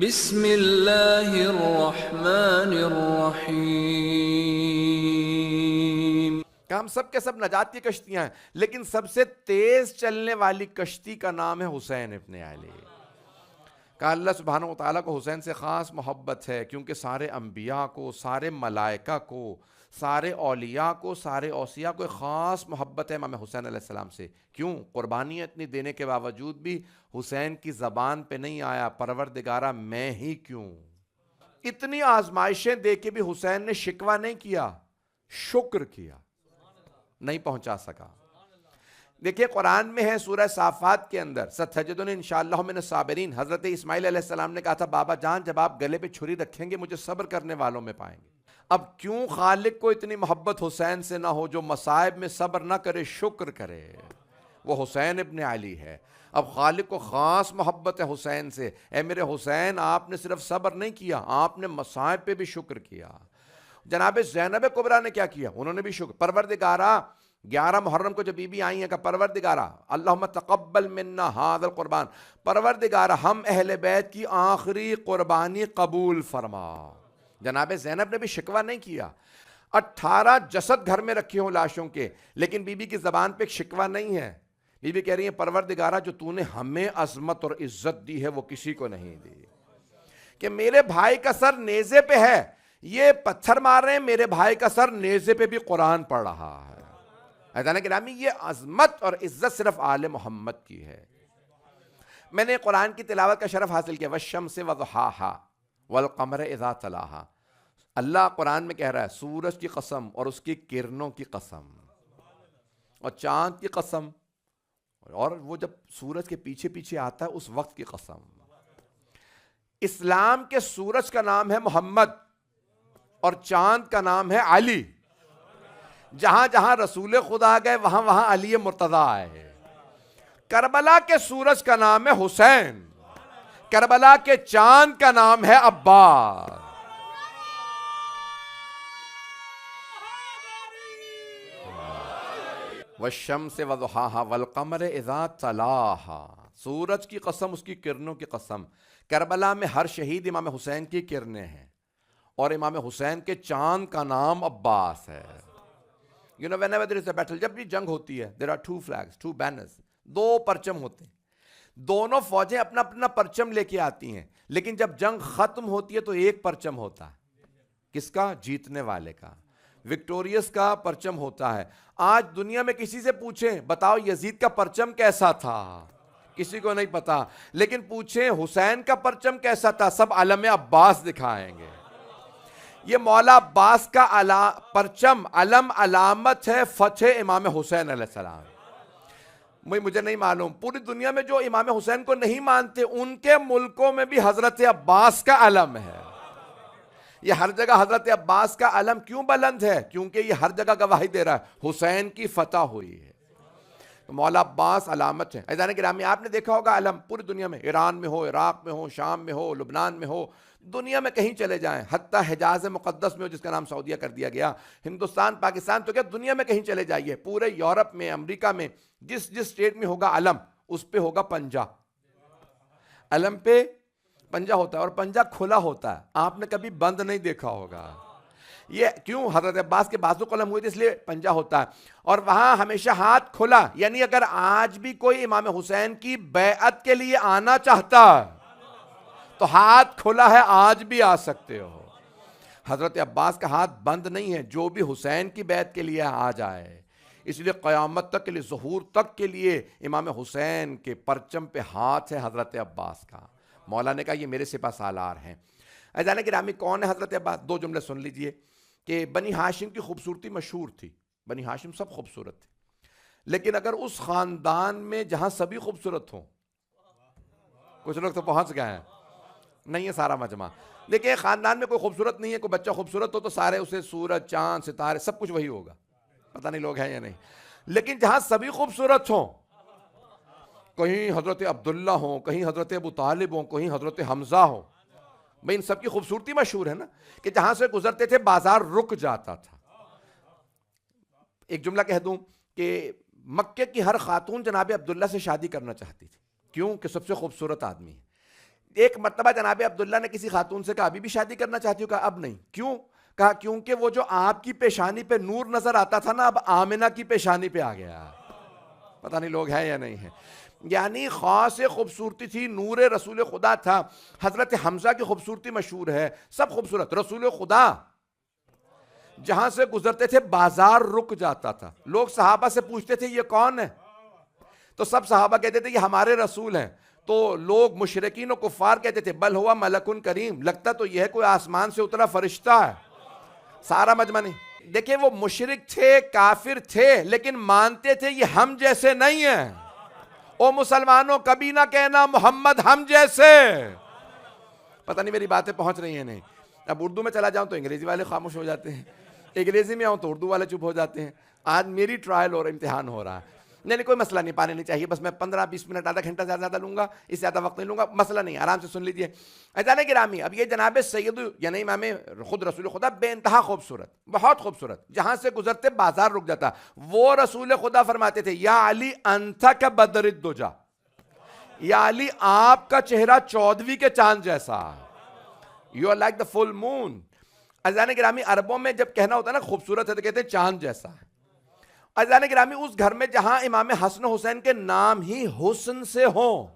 بسم اللہ الرحمن الرحیم۔ کہ ہم سب کے سب نجات کی کشتیاں ہیں، لیکن سب سے تیز چلنے والی کشتی کا نام ہے حسین ابن علی۔ کہ اللہ سبحانہ وتعالیٰ کو حسین سے خاص محبت ہے، کیونکہ سارے انبیاء کو، سارے ملائکہ کو، سارے اولیاء کو، سارے اوصیاء کو ایک خاص محبت ہے امام حسین علیہ السلام سے۔ کیوں؟ قربانیاں اتنی دینے کے باوجود بھی حسین کی زبان پہ نہیں آیا پروردگارہ میں ہی کیوں۔ اتنی آزمائشیں دے کے بھی حسین نے شکوہ نہیں کیا، شکر کیا، نہیں پہنچا سکا۔ دیکھیے قرآن میں ہے سورہ صافات کے اندر ستجدون انشاءاللہ من الصابرین، حضرت اسماعیل علیہ السلام نے کہا تھا بابا جان جب آپ گلے پہ چھری رکھیں گے مجھے صبر کرنے والوں میں پائیں گے۔ اب کیوں خالق کو اتنی محبت حسین سے نہ ہو جو مصائب میں صبر نہ کرے شکر کرے؟ وہ حسین ابن علی ہے۔ اب خالق کو خاص محبت ہے حسین سے، اے میرے حسین آپ نے صرف صبر نہیں کیا، آپ نے مصائب پہ بھی شکر کیا۔ جناب زینب کبریٰ نے کیا کیا؟ انہوں نے بھی شکر، پروردگارہ 11 محرم کو جب بی بی آئی ہیں کہ پروردگارہ اللہم تقبل منا ھذا القربان، پروردگارہ ہم اہل بیت کی آخری قربانی قبول فرما۔ جناب زینب نے بھی شکوہ نہیں کیا۔ 18 جسد گھر میں رکھے ہوں لاشوں کے، لیکن بی بی کی زبان پہ ایک شکوہ نہیں ہے۔ بی بی کہہ رہی ہیں پروردگارہ جو تو نے ہمیں عظمت اور عزت دی ہے وہ کسی کو نہیں دی، کہ میرے بھائی کا سر نیزے پہ ہے، یہ پتھر مار رہے ہیں، میرے بھائی کا سر نیزے پہ بھی قرآن پڑھ رہا ہے۔ عزیزان گرامی یہ عظمت اور عزت صرف آل محمد کی ہے۔ میں نے قرآن کی تلاوت کا شرف حاصل کیا، والشمس وضحاہا والقمر اذا تلاہا۔ اللہ قرآن میں کہہ رہا ہے سورج کی قسم اور اس کی کرنوں کی قسم، اور چاند کی قسم، اور وہ جب سورج کے پیچھے پیچھے آتا ہے اس وقت کی قسم۔ اسلام کے سورج کا نام ہے محمد اور چاند کا نام ہے علی۔ جہاں جہاں رسول خدا گئے وہاں وہاں علی مرتضیٰ آئے۔ کربلا کے سورج کا نام ہے حسین، کربلا کے چاند کا نام ہے عباس۔ والشمس وضحاہا والقمر اذا تلاہا، سورج کی قسم، اس کی کرنوں کی قسم۔ کربلا میں ہر شہید امام حسین کی کرنیں ہیں، اور امام حسین کے چاند کا نام عباس ہے۔ You know, whenever there is a battle, جب بھی جنگ ہوتی ہے there are two flags, two banners، دو پرچم ہوتے ہیں، دونوں فوجیں اپنا اپنا پرچم لے کے آتی ہیں، لیکن جب جنگ ختم ہوتی ہے تو ایک پرچم ہوتا ہے، کس کا؟ جیتنے والے کا، وکٹوریس کا پرچم ہوتا ہے۔ آج دنیا میں کسی سے پوچھیں بتاؤ یزید کا پرچم کیسا تھا، کسی کو نہیں پتا، لیکن پوچھیں حسین کا پرچم کیسا تھا، سب علم عباس دکھائیں گے۔ یہ مولا عباس کا پرچم علم علامت ہے فتح امام حسین علیہ السلام۔ مجھے نہیں معلوم پوری دنیا میں جو امام حسین کو نہیں مانتے ان کے ملکوں میں بھی حضرت عباس کا علم ہے۔ یہ ہر جگہ حضرت عباس کا علم کیوں بلند ہے؟ کیونکہ یہ ہر جگہ گواہی دے رہا ہے حسین کی فتح ہوئی ہے۔ تو مولا عباس علامت ہے۔ عزیزان گرامی آپ نے دیکھا ہوگا علم پوری دنیا میں، ایران میں ہو، عراق میں ہو، شام میں ہو، لبنان میں ہو، دنیا میں کہیں چلے جائیں، حتیٰ حجاز مقدس میں ہو جس کا نام سعودیہ کر دیا گیا، ہندوستان، پاکستان، تو کیا دنیا میں کہیں چلے جائیے، پورے یورپ میں، امریکہ میں، جس اسٹیٹ میں ہوگا علم اس پہ ہوگا پنجہ، علم پہ پنجہ ہوتا ہے، اور پنجہ کھلا ہوتا ہے، آپ نے کبھی بند نہیں دیکھا ہوگا۔ یہ کیوں؟ حضرت عباس کے بازو قلم ہوئے تھے اس لیے پنجہ ہوتا ہے، اور وہاں ہمیشہ ہاتھ کھلا، یعنی اگر آج بھی کوئی امام حسین کی بیعت کے لیے آنا چاہتا ہے تو ہاتھ کھلا ہے، آج بھی آ سکتے ہو۔ حضرت عباس کا ہاتھ بند نہیں ہے، جو بھی حسین کی بیعت کے لیے آ جائے۔ اس لیے قیامت تک کے لیے، ظہور تک کے لیے امام حسین کے پرچم پہ ہاتھ ہے حضرت عباس کا۔ مولا نے کہا یہ میرے سپہ سالار ہیں۔ عزیزان گرامی کون ہے حضرت عباس؟ دو جملے سن لیجئے کہ بنی ہاشم کی خوبصورتی مشہور تھی، بنی ہاشم سب خوبصورت تھے، لیکن اگر اس خاندان میں جہاں سبھی خوبصورت ہوں، کچھ لوگ تو پہنچ گئے ہیں، نہیں ہے سارا مجمع، دیکھیں خاندان میں کوئی خوبصورت نہیں ہے، کوئی بچہ خوبصورت ہو تو سارے اسے سورج، چاند، ستارے سب کچھ وہی ہوگا، پتہ نہیں لوگ ہیں یا نہیں، لیکن جہاں سبھی خوبصورت ہوں، کہیں حضرت عبداللہ ہوں، کہیں حضرت ابو طالب ہوں، کہیں حضرت حمزہ ہوں، بھئی ان سب کی خوبصورتی مشہور ہے نا، کہ جہاں سے گزرتے تھے بازار رک جاتا تھا۔ ایک جملہ کہہ دوں کہ مکے کی ہر خاتون جناب عبداللہ سے شادی کرنا چاہتی تھی، کیوں کہ سب سے خوبصورت آدمی ہے۔ ایک مرتبہ جناب عبداللہ نے کسی خاتون سے کہا ابھی بھی شادی کرنا چاہتی ہو؟ کہا اب نہیں. کیوں؟ کہا کیونکہ وہ جو آپ کی پیشانی پہ نور نظر آتا تھا نا، اب آمنہ کی پیشانی پہ آ گیا. پتہ نہیں لوگ ہیں یا نہیں ہیں. یعنی خاص خوبصورتی تھی، نور رسول خدا تھا. حضرت حمزہ کی خوبصورتی مشہور ہے، سب خوبصورت. رسول خدا جہاں سے گزرتے تھے بازار رک جاتا تھا. لوگ صحابہ سے پوچھتے تھے یہ کون ہے؟ تو سب صحابہ کہتے تھے یہ ہمارے رسول ہیں. تو لوگ مشرکین و کفار کہتے تھے بل ہوا ملکن کریم، لگتا تو یہ ہے کوئی آسمان سے اترا فرشتہ ہے. سارا مجمع نہیں. دیکھیں وہ مشرک تھے، کافر تھے، لیکن مانتے تھے یہ ہم جیسے نہیں ہیں. او مسلمانوں کبھی نہ کہنا محمد ہم جیسے. پتہ نہیں میری باتیں پہنچ رہی ہیں نہیں. اب اردو میں چلا جاؤں تو انگریزی والے خاموش ہو جاتے ہیں، انگریزی میں آؤں تو اردو والے چپ ہو جاتے ہیں. آج میری ٹرائل اور امتحان ہو رہا ہے. نہیں کوئی مسئلہ نہیں، پانے نہیں چاہیے، بس میں 15-20 منٹ آدھا گھنٹہ زیادہ لوں گا، اس سے زیادہ وقت نہیں لوں گا، مسئلہ نہیں، آرام سے سن لیجئے. اذان گرامی، اب یہ جناب سید یعنی امام خود رسول خدا بے انتہا خوبصورت، بہت خوبصورت، جہاں سے گزرتے بازار رک جاتا. وہ رسول خدا فرماتے تھے یا علی انت کبدر الدجا، یا علی آپ کا چہرہ 14ویں کے چاند جیسا، یو آر لائک دا فل مون. اذان گرامی عربوں میں جب کہنا ہوتا ہے نا خوبصورت ہے تو کہتے ہیں چاند جیسا ہے. اذان گرامی اس گھر میں جہاں امام حسن حسین کے نام ہی حسن سے ہوں،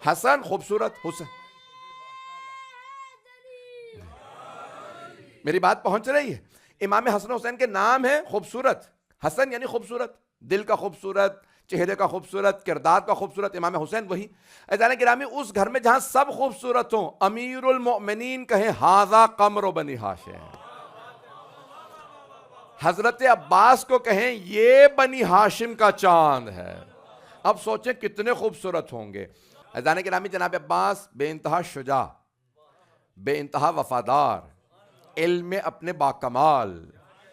حسن خوبصورت، حسن. میری بات پہنچ رہی ہے؟ امام حسن حسین کے نام ہے خوبصورت. حسن یعنی خوبصورت، دل کا خوبصورت، چہرے کا خوبصورت، کردار کا خوبصورت. امام حسین وہی. اذان گرامی اس گھر میں جہاں سب خوبصورت ہوں، امیر المؤمنین کہیں ھذا قمر بنی ہاشم، حضرت عباس کو کہیں یہ بنی ہاشم کا چاند ہے. اب سوچیں کتنے خوبصورت ہوں گے. اذان گرامی جناب عباس بے انتہا شجاع، بے انتہا وفادار، علم میں اپنے باکمال،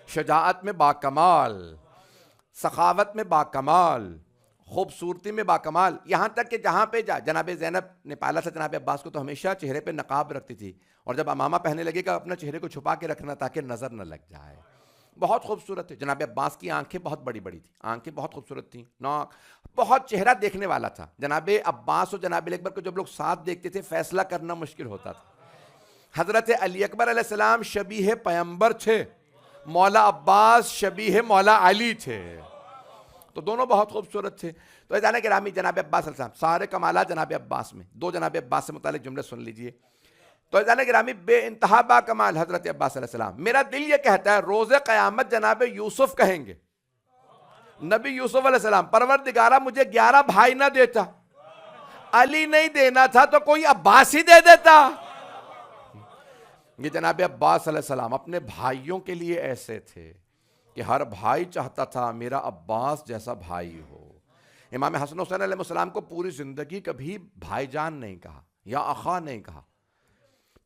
شجاعت میں باکمال، سخاوت میں باکمال، خوبصورتی میں باکمال. یہاں تک کہ جہاں پہ جناب زینب نے پالا تھا جناب عباس کو تو ہمیشہ چہرے پہ نقاب رکھتی تھی، اور جب امامہ پہننے لگے گا اپنا چہرے کو چھپا کے رکھنا تاکہ نظر نہ لگ جائے. بہت خوبصورت تھے. جناب عباس کی آنکھیں بہت بڑی بڑی تھیں، آنکھیں بہت خوبصورت تھیں، ناک بہت، چہرہ دیکھنے والا تھا. جناب عباس اور جناب علی اکبر کو جب لوگ ساتھ دیکھتے تھے فیصلہ کرنا مشکل ہوتا تھا. حضرت علی اکبر علیہ السلام شبیہ پیمبر تھے، مولا عباس شبیہ مولا علی تھے، تو دونوں بہت خوبصورت تھے. تو اذان گرامی جناب عباس علیہ السلام، سارے کمالات جناب عباس میں. دو جناب عباس سے متعلق جملے سن لیجئے. تو اذان گرامی بے انتہا با کمال حضرت عباس علیہ السلام. میرا دل یہ کہتا ہے روز قیامت جناب یوسف کہیں گے، نبی یوسف علیہ السلام، پروردگارہ مجھے 11 بھائی نہ دیتا، علی نہیں دینا تھا تو کوئی عباس ہی دے دیتا. یہ جناب عباس علیہ السلام اپنے بھائیوں کے لیے ایسے تھے کہ ہر بھائی چاہتا تھا میرا عباس جیسا بھائی ہو. امام حسن حسین علیہ السلام کو پوری زندگی کبھی بھائی جان نہیں کہا یا اخا نہیں کہا،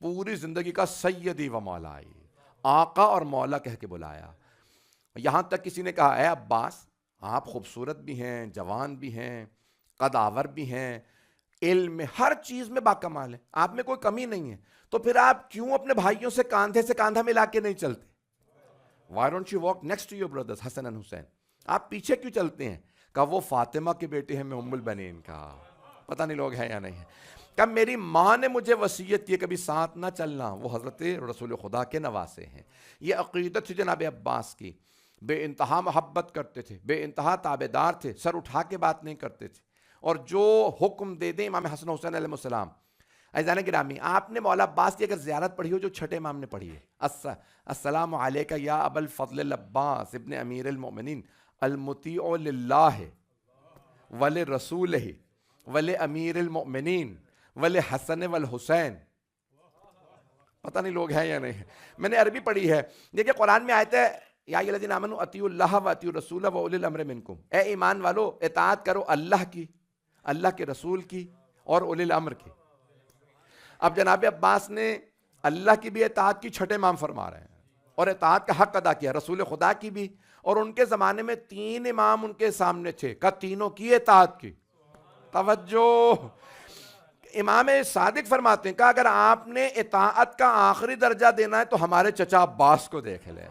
پوری زندگی کا سیدی و مولائی، آقا اور مولا کہہ کے بلایا. یہاں تک کسی نے کہا اے عباس آپ خوبصورت بھی ہیں، جوان بھی ہیں، قداور بھی ہیں، علم میں ہر چیز میں باکمال ہیں، آپ میں کوئی کمی نہیں ہے، تو پھر آپ کیوں اپنے بھائیوں سے کاندھے سے کاندھا ملا کے نہیں چلتے؟ Why don't you walk next to your brothers Hasan and حسین؟ آپ پیچھے کیوں چلتے ہیں؟ کہا وہ فاطمہ کے بیٹے ہیں، میں ام البنین کا. پتہ نہیں لوگ ہیں یا نہیں ہیں. کہا میری ماں نے مجھے وصیت کی کبھی ساتھ نہ چلنا، وہ حضرت رسول خدا کے نواسے ہیں. یہ عقیدت تھی جناب عباس کی. بے انتہا محبت کرتے تھے، بے انتہا تابعدار تھے، سر اٹھا کے بات نہیں کرتے تھے، اور جو حکم دے دیں امام حسن حسین علیہ السلام. عزیزان گرامی آپ نے مولا عباس کی اگر زیارت پڑھی ہو جو چھٹے امام نے پڑھی ہے، السلام علیکہ یا ابا الفضل العباس ابن امیر المؤمنین المطیع للہ ولرسولہ ولامیر المؤمنین ولحسن والحسین. پتہ نہیں لوگ ہیں یا نہیں ہیں. میں نے عربی پڑھی ہے. دیکھیں قرآن میں آیت ہے یا ایھا الذین آمنوا اطیعوا اللہ واطیعوا الرسول واولی الامر منکم، اے ایمان والو اطاعت کرو اللہ کی، اللہ کے رسول کی اور اولی الامر کی. اب جناب عباس نے اللہ کی بھی اطاعت کی، چھٹے امام فرما رہے ہیں، اور اطاعت کا حق ادا کیا، رسول خدا کی بھی. اور ان کے زمانے میں 3 امام ان کے سامنے تھے، کہ تینوں کی اطاعت کی. توجہ، امام صادق فرماتے ہیں کہ اگر آپ نے اطاعت کا آخری درجہ دینا ہے تو ہمارے چچا عباس کو دیکھ لیں.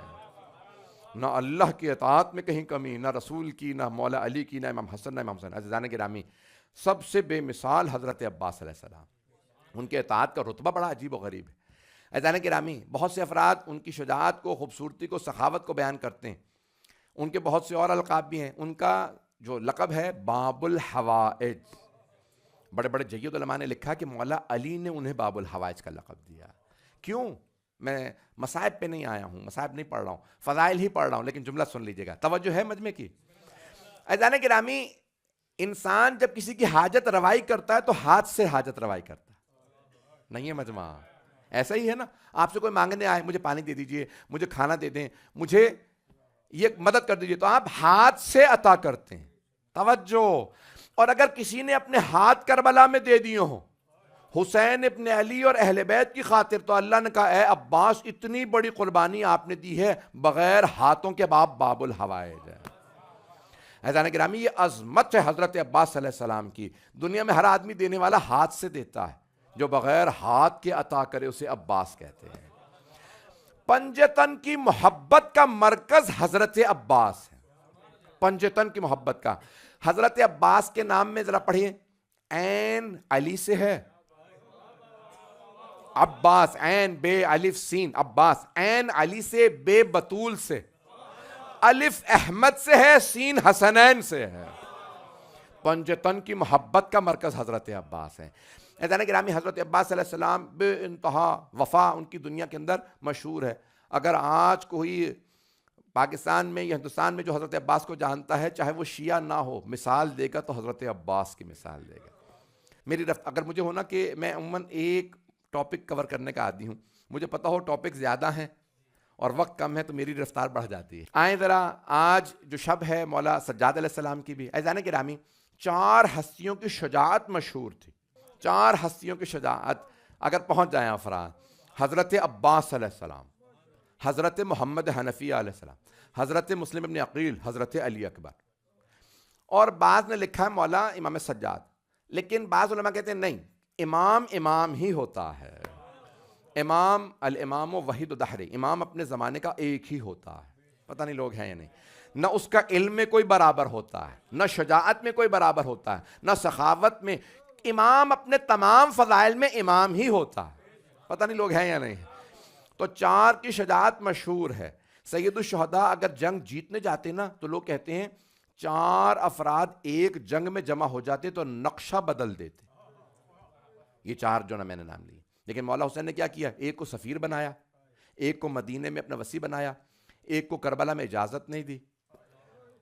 نہ اللہ کی اطاعت میں کہیں کمی، نہ رسول کی، نہ مولا علی کی، نہ امام حسن، نہ امام حسین. عزیزان گرامی سب سے بے مثال حضرت عباس علیہ السلام. ان کے اطاعت کا رتبہ بڑا عجیب و غریب ہے. عزیزان گرامی، بہت سے افراد ان کی شجاعت کو، خوبصورتی کو، سخاوت کو بیان کرتے ہیں. ان کے بہت سے اور القاب بھی ہیں. ان کا جو لقب ہے باب الحوائج، بڑے بڑے جید علماء نے لکھا کہ مولا علی نے انہیں باب الحوائج کا لقب دیا. کیوں؟ میں مصائب پہ نہیں آیا ہوں، مصائب نہیں پڑھ رہا ہوں، فضائل ہی پڑھ رہا ہوں، لیکن جملہ سن لیجئے گا، توجہ ہے مجمع کی. عزیزان گرامی، انسان جب کسی کی حاجت روائی کرتا ہے تو ہاتھ سے حاجت روائی کرتا ہے. نہیں ہے مجمع؟ ایسا ہی ہے نا. آپ سے کوئی مانگنے آئے، مجھے پانی دے دیجئے، مجھے کھانا دے دیں، مجھے یہ مدد کر دیجئے، تو آپ ہاتھ سے عطا کرتے ہیں. توجہ. اور اگر کسی نے اپنے ہاتھ کربلا میں دے دیے ہوں، حسین ابن علی اور اہل بیت کی خاطر، تو اللہ نے کہا اے عباس اتنی بڑی قربانی آپ نے دی ہے بغیر ہاتھوں کے، باب الحوائج ہے. عزیزان گرامی، یہ عظمت ہے حضرت عباس صلی اللہ علیہ السلام کی. دنیا میں ہر آدمی دینے والا ہاتھ سے دیتا ہے، جو بغیر ہاتھ کے عطا کرے اسے عباس کہتے ہیں. پنجتن کی محبت کا مرکز حضرت عباس ہے. پنجتن کی محبت کا حضرت عباس کے نام میں ذرا پڑھیے، عین علی سے ہے، عباس، عین بے الف سین عباس. عین علی سے، بے بطول سے، الف احمد سے ہے، سین حسنین سے ہے. پنجتن کی محبت کا مرکز حضرت عباس ہے. عزیزان گرامی، حضرت عباس علیہ السلام بے انتہا وفا ان کی دنیا کے اندر مشہور ہے. اگر آج کوئی پاکستان میں یا ہندوستان میں جو حضرت عباس کو جانتا ہے، چاہے وہ شیعہ نہ ہو، مثال دے گا تو حضرت عباس کی مثال دے گا. میری اگر مجھے ہونا کہ میں عموماً ایک ٹاپک کور کرنے کا عادی ہوں، مجھے پتا ہو ٹاپک زیادہ ہیں اور وقت کم ہے تو میری رفتار بڑھ جاتی ہے. آئیں ذرا، آج جو شب ہے مولا سجاد علیہ السلام کی بھی. عزیزان گرامی، 4 ہستیوں کی شجاعت مشہور تھی. 4 ہستیوں کی شجاعت اگر پہنچ جائیں افراد: حضرت عباس علیہ السلام، حضرت محمد حنفیہ علیہ السلام، حضرت مسلم ابن عقیل، حضرت علی اکبر. اور بعض نے لکھا ہے مولا امام سجاد، لیکن بعض علماء کہتے ہیں نہیں، امام ہی ہوتا ہے. امام، الامام وحید دہری، امام اپنے زمانے کا ایک ہی ہوتا ہے. پتہ نہیں لوگ ہیں یا نہیں. نہ اس کا علم میں کوئی برابر ہوتا ہے، نہ شجاعت میں کوئی برابر ہوتا ہے، نہ سخاوت میں. امام اپنے تمام فضائل میں امام ہی ہوتا ہے. پتہ نہیں لوگ ہیں یا نہیں. تو 4 کی شجاعت مشہور ہے. سید الشہداء اگر جنگ جیتنے جاتے نا تو لوگ کہتے ہیں 4 افراد ایک جنگ میں جمع ہو جاتے تو نقشہ بدل دیتے. یہ 4 جو نا میں نے نام لیے. لیکن مولا حسین نے کیا کیا؟ ایک کو سفیر بنایا، ایک کو مدینے میں اپنا وصی بنایا، ایک کو کربلا میں اجازت نہیں دی،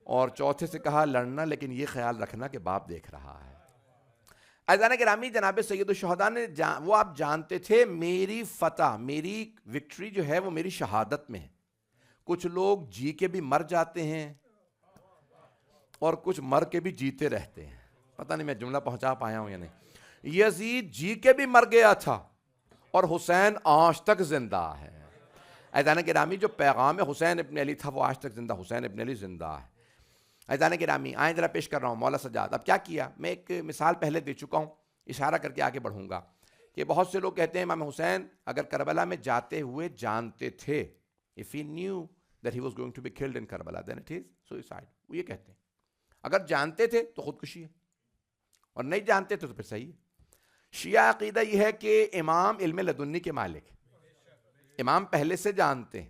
اور چوتھے سے کہا لڑنا لیکن یہ خیال رکھنا کہ باپ دیکھ رہا ہے. عزیزان گرامی، جناب سید الشہداء نے وہ آپ جانتے تھے میری فتح، میری وکٹری جو ہے وہ میری شہادت میں ہے. کچھ لوگ جی کے بھی مر جاتے ہیں اور کچھ مر کے بھی جیتے رہتے ہیں. پتہ نہیں میں جملہ پہنچا پایا ہوں یا نہیں. یزید جی کے بھی مر گیا تھا اور حسین آج تک زندہ ہے. عزیزان گرامی، جو پیغام حسین ابن علی تھا وہ آج تک زندہ. حسین ابن علی زندہ ہے. عزیزان گرامی، آئیں ذرا پیش کر رہا ہوں مولا سجاد. اب کیا کیا؟ میں ایک مثال پہلے دے چکا ہوں، اشارہ کر کے آگے بڑھوں گا کہ بہت سے لوگ کہتے ہیں امام حسین اگر کربلا میں جاتے ہوئے جانتے تھے، if he knew that he was going to be killed in Karbala then it is suicide. وہ یہ کہتے ہیں اگر جانتے تھے تو خودکشی ہے، اور نہیں جانتے تھے تو پھر صحیح ہے. شیعہ عقیدہ یہ ہے کہ امام علم لدنی کے مالک، امام پہلے سے جانتے ہیں،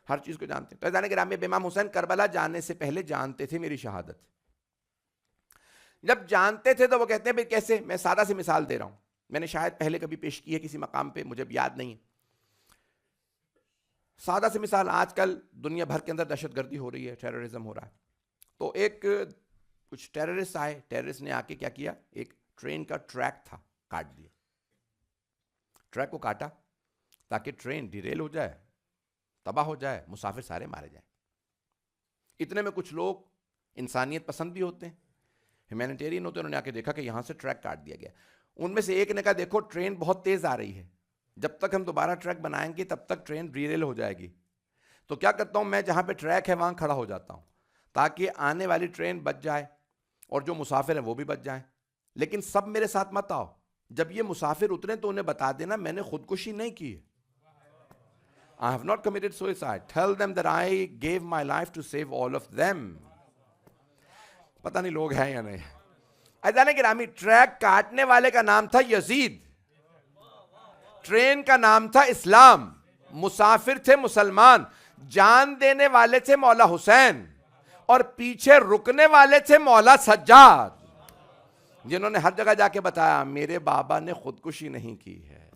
ہر چیز کو جانتے ہیں. تو عزیزان گرامی، امام حسین کربلا جانے سے پہلے جانتے تھے میری شہادت. جب جانتے تھے تو وہ کہتے ہیں بھئی کیسے؟ میں سادہ سی مثال دے رہا ہوں، میں نے شاید پہلے کبھی پیش کی ہے کسی مقام پہ، مجھے یاد نہیں. سادہ سی مثال، آج کل دنیا بھر کے اندر دہشت گردی ہو رہی ہے، ٹیررزم ہو رہا ہے. تو کچھ ٹیررسٹ آئے، ٹیررسٹ نے آ کے کیا کیا؟ ایک ٹرین کا ٹریک تھا، کاٹ دیا. ٹریک کو کاٹا تاکہ ٹرین ڈیریل ہو جائے، تباہ ہو جائے، مسافر سارے مارے جائیں. اتنے میں کچھ لوگ انسانیت پسند بھی ہوتے ہیں، ہیومینیٹیرین ہوتے ہیں، انہوں نے آ کے دیکھا کہ یہاں سے ٹریک کاٹ دیا گیا. ان میں سے ایک نے کہا دیکھو ٹرین بہت تیز آ رہی ہے، جب تک ہم دوبارہ ٹریک بنائیں گے تب تک ٹرین ڈیریل ہو جائے گی. تو کیا کرتا ہوں میں جہاں پہ ٹریک ہے وہاں کھڑا ہو جاتا ہوں تاکہ آنے والی ٹرین بچ جائے اور جو مسافر ہیں وہ بھی بچ جائیں. لیکن سب میرے ساتھ مت آؤ، جب یہ مسافر اتریں تو انہیں بتا دینا میں نے خودکشی نہیں کی ہے. I have not committed suicide. Tell them that I gave my life to save all of them. پتہ نہیں لوگ ہیں یا نہیں. عزیزان گرامی، ٹریک کاٹنے والے کا نام تھا یزید، ٹرین کا نام تھا اسلام، مسافر تھے مسلمان، جان دینے والے تھے مولا حسین، اور پیچھے رکنے والے تھے مولا سجاد، جنہوں نے ہر جگہ جا کے بتایا میرے بابا نے خودکشی نہیں کی ہے،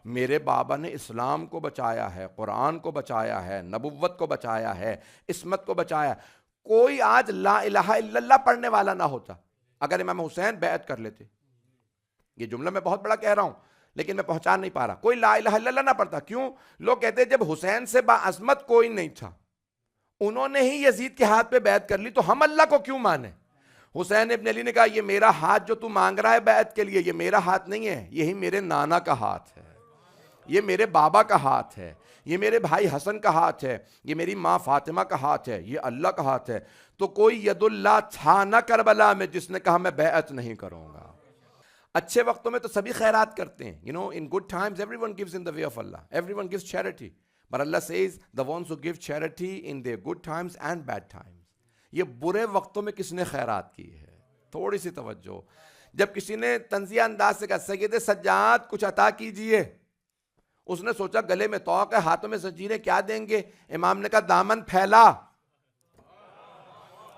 میرے بابا نے اسلام کو بچایا ہے، قرآن کو بچایا ہے، نبوت کو بچایا ہے، عصمت کو بچایا ہے۔ کوئی آج لا الہ الا اللہ پڑھنے والا نہ ہوتا اگر امام حسین بیعت کر لیتے۔ یہ جملہ میں بہت بڑا کہہ رہا ہوں لیکن میں پہنچا نہیں پا رہا۔ کوئی لا الہ الا اللہ نہ پڑھتا، کیوں؟ لوگ کہتے ہیں جب حسین سے باعظمت کوئی نہیں تھا، انہوں نے ہی یزید کے ہاتھ پہ بیعت کر لی، تو ہم اللہ کو کیوں مانے؟ حسین ابن علی نے کہا یہ میرا ہاتھ جو تو مانگ رہا ہے بیعت کے لیے، یہ میرا ہاتھ نہیں ہے، یہی میرے نانا کا ہاتھ ہے، یہ میرے بابا کا ہاتھ ہے، یہ میرے بھائی حسن کا ہاتھ ہے، یہ میری ماں فاطمہ کا ہاتھ ہے، یہ اللہ کا ہاتھ ہے۔ تو کوئی ید اللہ تھا نہ کربلا میں جس نے کہا میں بیعت نہیں کروں گا۔ اچھے وقتوں میں تو سبھی خیرات کرتے ہیں، in good times everyone gives in the way of Allah, everyone gives charity, but Allah says the ones who give charity in their good times and bad times۔ یہ برے وقتوں میں کس نے خیرات کی ہے؟ تھوڑی سی توجہ۔ جب کسی نے طنزیہ انداز سے کہا سید سجاد کچھ عطا کیجئے، اس نے سوچا گلے میں طوق ہے، ہاتھوں میں زنجیریں، کیا دیں گے؟ امام نے کہا دامن پھیلا۔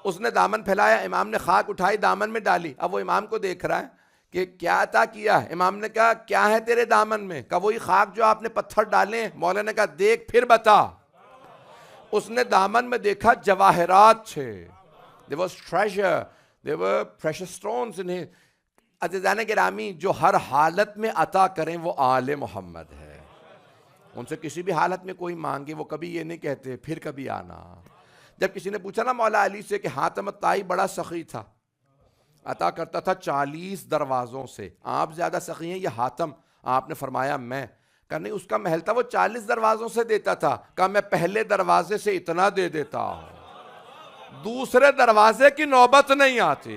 اس نے دامن پھیلایا، امام نے خاک اٹھائی دامن میں ڈالی۔ اب وہ امام کو دیکھ رہا ہے کہ کیا عطا کیا ہے؟ امام نے کہا کیا ہے تیرے دامن میں؟ کہا وہی خاک جو آپ نے پتھر ڈالے ہیں۔ مولا نے کہا دیکھ پھر بتا۔ اس نے دامن میں دیکھا جواہرات تھے، there was treasure, there were precious stones in it۔ عزیزان گرامی، جو ہر حالت میں عطا کریں وہ آل محمد ہے۔ ان سے کسی بھی حالت میں کوئی مانگے وہ کبھی یہ نہیں کہتے پھر کبھی آنا۔ جب کسی نے پوچھا نا مولا علی سے کہ حاتم الطائی بڑا سخی تھا، عطا کرتا تھا 40 دروازوں سے، آپ زیادہ سخی ہیں یا حاتم؟ آپ نے فرمایا میں۔ کہا نہیں، اس کا محل تھا وہ 40 دروازوں سے دیتا تھا۔ کہا میں پہلے دروازے سے اتنا دے دیتا ہوں، دوسرے دروازے کی نوبت نہیں آتی۔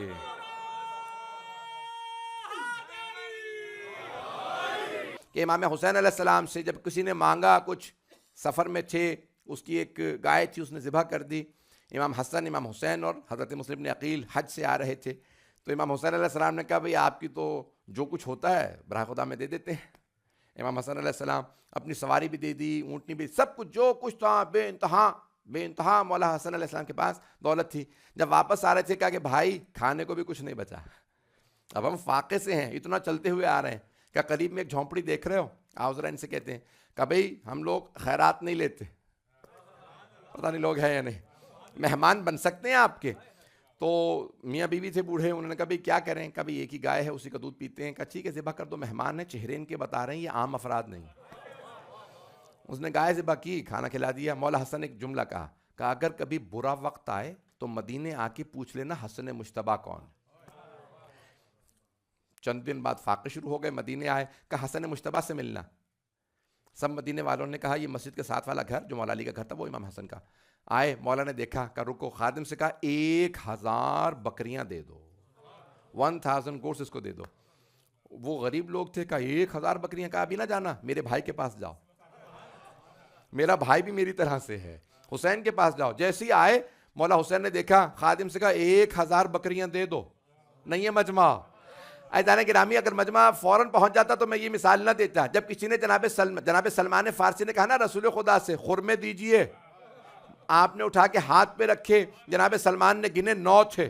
کہ امام حسین علیہ السلام سے جب کسی نے مانگا، کچھ سفر میں تھے، اس کی ایک گائے تھی، اس نے ذبح کر دی۔ امام حسن، امام حسین اور حضرت مسلم بن عقیل حج سے آ رہے تھے، تو امام حسین علیہ السلام نے کہا بھئی آپ کی تو جو کچھ ہوتا ہے براہ خدا میں دے دیتے ہیں۔ امام حسن علیہ السلام اپنی سواری بھی دے دی، اونٹنی بھی، سب کچھ جو کچھ تھا، بے انتہا مولا حسن علیہ السلام کے پاس دولت تھی۔ جب واپس آ رہے تھے کہا کہ بھائی کھانے کو بھی کچھ نہیں بچا، اب ہم فاقے سے ہیں، اتنا چلتے ہوئے آ رہے ہیں۔ کیا قریب میں ایک جھونپڑی دیکھ رہے ہو؟ آؤ ذرا ان سے کہتے ہیں کہ بھئی ہم لوگ خیرات نہیں لیتے، پتہ نہیں لوگ ہیں یا نہیں، مہمان بن سکتے ہیں آپ کے؟ تو میاں بیوی تھے بوڑھے، انہوں نے کہا بھئی کیا کریں؟ کہا بھئی ایک ہی گائے ہے، اسی کا دودھ پیتے ہیں۔ کہا ٹھیک ہے ذبح کر دو، مہمان ہیں، چہرے ان کے بتا رہے ہیں، یہ عام افراد نہیں۔ اس نے گائے ذبح کی، کھانا کھلا دیا۔ مولا حسن ایک جملہ کہا اگر کبھی برا وقت آئے تو مدینے آ کے پوچھ لینا حسن مجتبیٰ کون۔ چند دن بعد فاقے شروع ہو گئے، مدینے آئے، کہا حسن مجتبیٰ سے ملنا۔ سب مدینے والوں نے کہا یہ مسجد کے ساتھ والا گھر جو مولا علی کا گھر تھا وہ امام حسن کا۔ آئے، مولا نے دیکھا، کہا رکو، خادم سے کہا 1000 بکریاں دے دو، 1000 گوٹس اس کو دے دو۔ وہ غریب لوگ تھے، کہا 1000 بکریاں؟ کہا ابھی نہ جانا، میرے بھائی کے پاس جاؤ، میرا بھائی بھی میری طرح سے ہے، حسین کے پاس جاؤ۔ جیسے ہی آئے، مولا حسین نے دیکھا، خادم سے کہا 1000 بکریاں دے دو، نہیں ہے مجمع۔ عزیزان گرامی، اگر مجمع فوراً پہنچ جاتا تو میں یہ مثال نہ دیتا۔ جب کسی نے جناب سلمان فارسی نے کہا نا رسول خدا سے خرمے دیجئے، آپ نے اٹھا کے ہاتھ پہ رکھے، جناب سلمان نے گنے 9 تھے۔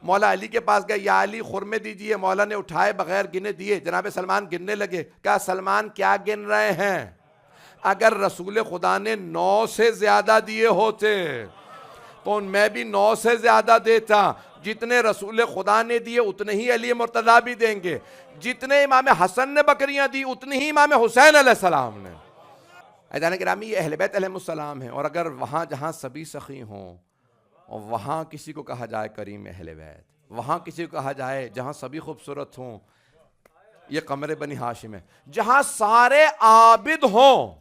مولا علی کے پاس گئے، یا علی خرمے دیجئے، مولا نے اٹھائے بغیر گنے دیے، جناب سلمان گننے لگے۔ کہا سلمان کیا گن رہے ہیں؟ اگر رسول خدا نے 9 سے زیادہ دیے ہوتے تو میں بھی 9 سے زیادہ دیتا۔ جتنے رسول خدا نے دیے اتنے ہی علی مرتضیٰ بھی دیں گے، جتنے امام حسن نے بکریاں دی اتنی ہی امام حسین علیہ السلام نے۔ عزیزان گرامی، یہ اہل بیت علیہم السلام ہیں، اور اگر وہاں جہاں سبھی سخی ہوں، اور وہاں کسی کو کہا جائے کریم اہل بیت، وہاں کسی کو کہا جائے جہاں سبھی خوبصورت ہوں، یہ قمر بنی ہاشم ہے۔ جہاں سارے عابد ہوں،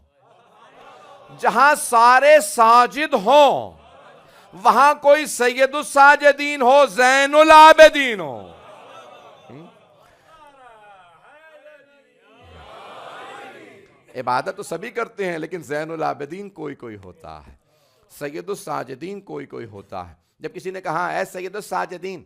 جہاں سارے ساجد ہوں، وہاں کوئی سید الساجدین ہو، زین العابدین ہو۔ عبادت تو سبھی کرتے ہیں لیکن زین العابدین کوئی کوئی ہوتا ہے، سید الساجدین کوئی کوئی ہوتا ہے۔ جب کسی نے کہا اے سید الساجدین،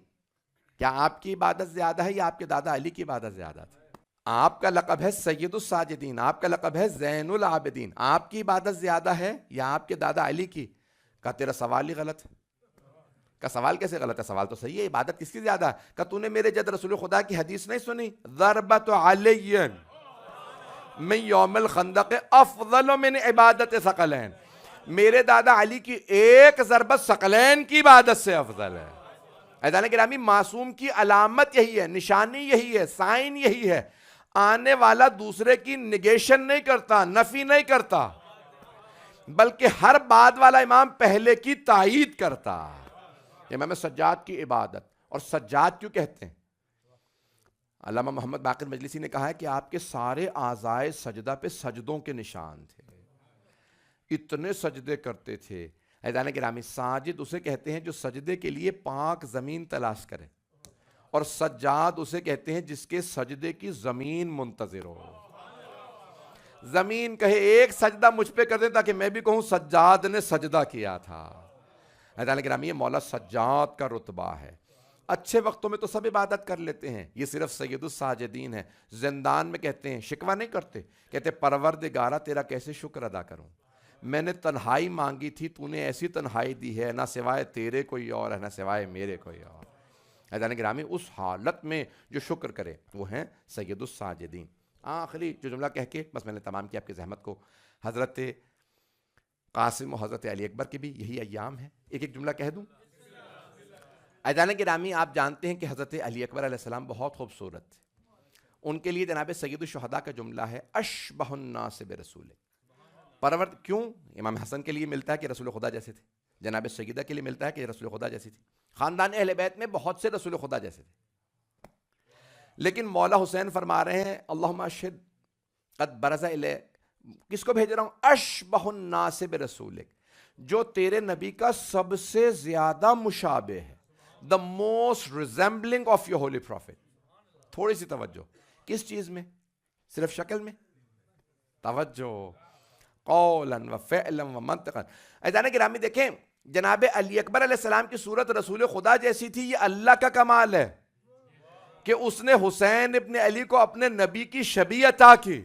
کیا آپ کی عبادت زیادہ ہے یا آپ کے دادا علی کی عبادت زیادہ تھی؟ آپ کا لقب ہے سید الساجدین، آپ کا لقب ہے زین العابدین، آپ کی عبادت زیادہ ہے یا آپ کے دادا علی کی؟ کہا تیرا سوال ہی غلط ہے۔ کا سوال کیسے غلط ہے؟ سوال تو صحیح ہے، عبادت کس کی زیادہ ہے؟ کہ تو نے میرے جد رسول خدا کی حدیث نہیں سنی؟ ضربت علی من یوم الخندق افضل من عبادت ثقلین، میرے دادا علی کی ایک ضربت ثقلین کی عبادت سے افضل ہے۔ عزیزان گرامی، معصوم کی علامت یہی ہے، نشانی یہی ہے، سائن یہی ہے، آنے والا دوسرے کی نگیشن نہیں کرتا، نفی نہیں کرتا، بلکہ ہر بعد والا امام پہلے کی تائید کرتا۔ امام سجاد کی عبادت، اور سجاد کیوں کہتے ہیں؟ علامہ محمد باقر مجلسی نے کہا ہے کہ آپ کے سارے اعضائے سجدہ پہ سجدوں کے نشان تھے، اتنے سجدے کرتے تھے۔ عزیزان گرامی، ساجد اسے کہتے ہیں جو سجدے کے لیے پاک زمین تلاش کرے، اور سجاد اسے کہتے ہیں جس کے سجدے کی زمین منتظر ہو۔ زمین کہے ایک سجدہ مجھ پہ کر دیں تاکہ میں بھی کہوں سجاد نے سجدہ کیا تھا۔ عزیزان گرامی، یہ مولا سجاد کا رتبہ ہے۔ اچھے وقتوں میں تو سب عبادت کر لیتے ہیں، یہ صرف سید الساجدین ہے۔ زندان میں کہتے ہیں، شکوہ نہیں کرتے، کہتے پروردگارہ تیرا کیسے شکر ادا کروں، میں نے تنہائی مانگی تھی، تو نے ایسی تنہائی دی ہے، نہ سوائے تیرے کوئی اور ہے، نہ سوائے میرے کوئی اور۔ عزیزان گرامی، اس حالت میں جو شکر کرے وہ ہیں سید الساجدین۔ آخری جو جملہ کہہ کے بس میں نے تمام کیا آپ کی زحمت کو، حضرت قاسم و حضرت علی اکبر کے بھی یہی ایام ہے، ایک ایک جملہ کہہ دوں۔ عزیزان گرامی، آپ جانتے ہیں کہ حضرت علی اکبر علیہ السلام بہت خوبصورت تھے، ان کے لیے جناب سید الشہداء کا جملہ ہے اشبہ الناس برسول کیوں؟ امام حسن کے لیے ملتا ہے کہ رسول خدا جیسے تھے، جناب سیدہ کے لیے ملتا ہے کہ رسول خدا جیسی تھی، خاندان اہل بیت میں بہت سے رسول خدا جیسے تھے، لیکن مولا حسین فرما رہے ہیں اللہم اشہد قد برز الی، کس کو بھیج رہا ہوں؟ اشبہ الناس برسولک، جو تیرے نبی کا سب سے زیادہ مشابہ ہے، the most resembling of your holy prophet۔ تھوڑی سی توجہ، کس چیز میں؟ صرف شکل میں؟ توجہ، قولا و فعلا و منطقا۔ عزیزان گرامی دیکھیں، جناب علی اکبر علیہ السلام کی صورت رسول خدا جیسی تھی، یہ اللہ کا کمال ہے کہ اس نے حسین ابن علی کو اپنے نبی کی شبیہ عطا کی۔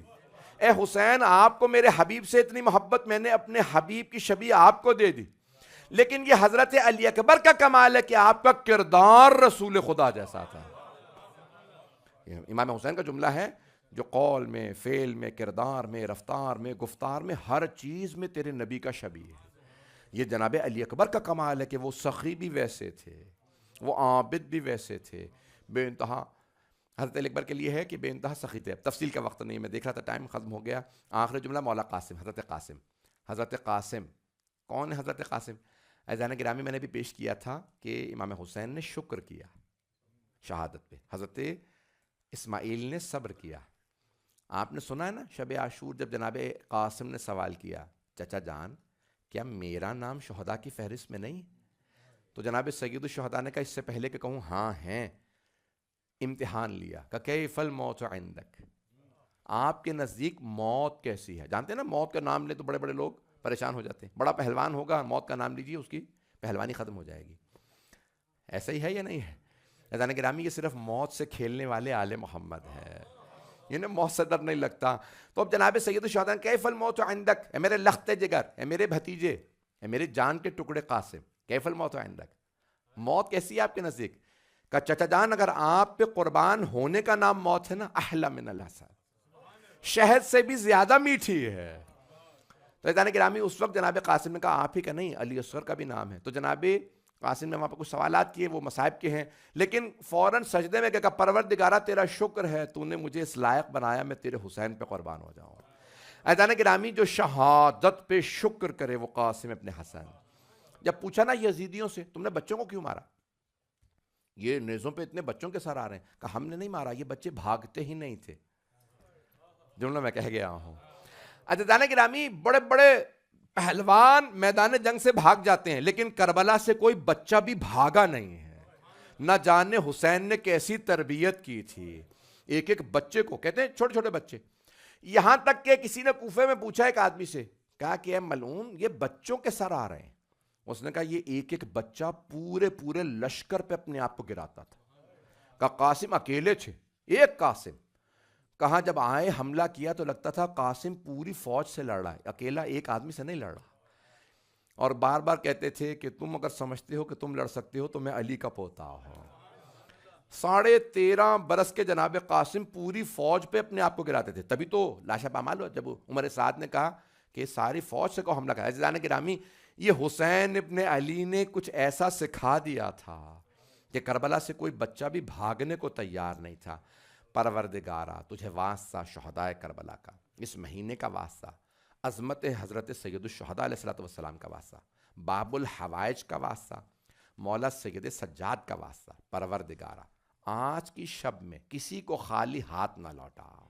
اے حسین، آپ کو میرے حبیب سے اتنی محبت، میں نے اپنے حبیب کی شبیہ آپ کو دے دی، لیکن یہ حضرت علی اکبر کا کمال ہے کہ آپ کا کردار رسول خدا جیسا تھا۔ امام حسین کا جملہ ہے جو قول میں، فعل میں، کردار میں، رفتار میں، گفتار میں، ہر چیز میں تیرے نبی کا شبیہ ہے۔ یہ جناب علی اکبر کا کمال ہے کہ وہ سخی بھی ویسے تھے، وہ عابد بھی ویسے تھے، بے انتہا۔ حضرت علی اکبر کے لیے ہے کہ بے انتہا سخی تھے۔ تفصیل کا وقت نہیں، میں دیکھ رہا تھا ٹائم ختم ہو گیا۔ آخری جملہ مولا قاسم، حضرت قاسم۔ حضرت قاسم کون ہے؟ حضرت قاسم عزیزان گرامی، میں نے بھی پیش کیا تھا کہ امام حسین نے شکر کیا شہادت پہ، حضرت اسماعیل نے صبر کیا۔ آپ نے سنا ہے نا شب عاشور جب جناب قاسم نے سوال کیا، چچا جان کیا میرا نام شہداء کی فہرست میں نہیں؟ تو جناب سید الشہداء نے کہا اس سے پہلے کہ کہوں ہاں ہیں، امتحان لیا کہ کیف الموت عندک، آپ کے نزدیک موت کیسی ہے؟ جانتے ہیں نا، موت کا نام لے تو بڑے بڑے لوگ پریشان ہو جاتے ہیں، بڑا پہلوان ہوگا، موت کا نام لیجیے، اس کی پہلوانی ختم ہو جائے گی۔ ایسا ہی ہے یا نہیں ہے؟ عزیزان گرامی، یہ صرف موت سے کھیلنے والے آل محمد ہے، انہیں موت سے ڈر نہیں لگتا۔ تو اب جناب سید الشہداء کیف الموت عندک، اے میرے لخت جگر، اے میرے بھتیجے، اے میرے جان کے ٹکڑے قاسم، کیف الموت عندک، موت کیسی ہے آپ کے نزدیک؟ کہ چچا جان اگر آپ پہ قربان ہونے کا نام موت ہے نا، احلی من العسل، شہد سے بھی زیادہ میٹھی ہے۔ تو عزیزان گرامی، اس وقت جناب قاسم نے کہا آپ ہی کا نہیں، علی اصغر کا بھی نام ہے۔ تو جناب قاسم نے وہاں پر کچھ سوالات کیے، وہ مصائب کے ہیں، لیکن فوراً سجدے میں کہا پروردگارہ تیرا شکر ہے، تو نے مجھے اس لائق بنایا میں تیرے حسین پہ قربان ہو جاؤں۔ عزیزان گرامی، جو شہادت پہ شکر کرے وہ قاسم ابن حسن۔ جب پوچھا نا یزیدیوں سے تم نے بچوں کو کیوں مارا، یہ نیزوں پہ اتنے بچوں کے سر آ رہے ہیں، کہا ہم نے نہیں مارا، یہ بچے بھاگتے ہی نہیں تھے۔ جملہ میں کہہ گیا ہوں۔ عزیزان گرامی، بڑے بڑے پہلوان میدان جنگ سے بھاگ جاتے ہیں، لیکن کربلا سے کوئی بچہ بھی بھاگا نہیں ہے۔ نہ جانے حسین نے کیسی تربیت کی تھی، ایک ایک بچے کو، کہتے ہیں چھوٹے چھوٹے بچے، یہاں تک کہ کسی نے کوفے میں پوچھا ایک آدمی سے، کہا کہ اے ملعون یہ بچوں کے سر آ رہے ہیں، اس نے کہا یہ ایک ایک بچہ پورے پورے لشکر پہ اپنے آپ کو گراتا تھا۔ کہ قاسم اکیلے تھے، ایک قاسم. کہاں جب آئے حملہ کیا تو لگتا تھا قاسم پوری فوج سے لڑ رہا ہے، اکیلا ایک آدمی سے نہیں لڑ رہا. اور بار بار کہتے تھے کہ تم اگر سمجھتے ہو کہ تم لڑ سکتے ہو تو میں علی کا پوتا ہوں. 13.5 برس کے جناب قاسم پوری فوج پہ اپنے آپ کو گراتے تھے. تبھی تو لاشا پامال ہو جب عمر سعد نے کہا کہ ساری فوج سے کو حملہ کرا. عزیزان گرامی، یہ حسین ابن علی نے کچھ ایسا سکھا دیا تھا کہ کربلا سے کوئی بچہ بھی بھاگنے کو تیار نہیں تھا. پروردگارا تجھے واسطہ شہدائے کربلا کا، اس مہینے کا واسطہ، عظمت حضرت سید الشہداء علیہ الصلوۃ والسلام کا واسطہ، باب الحوائج کا واسطہ، مولا سید سجاد کا واسطہ. پروردگارا آج کی شب میں کسی کو خالی ہاتھ نہ لوٹا.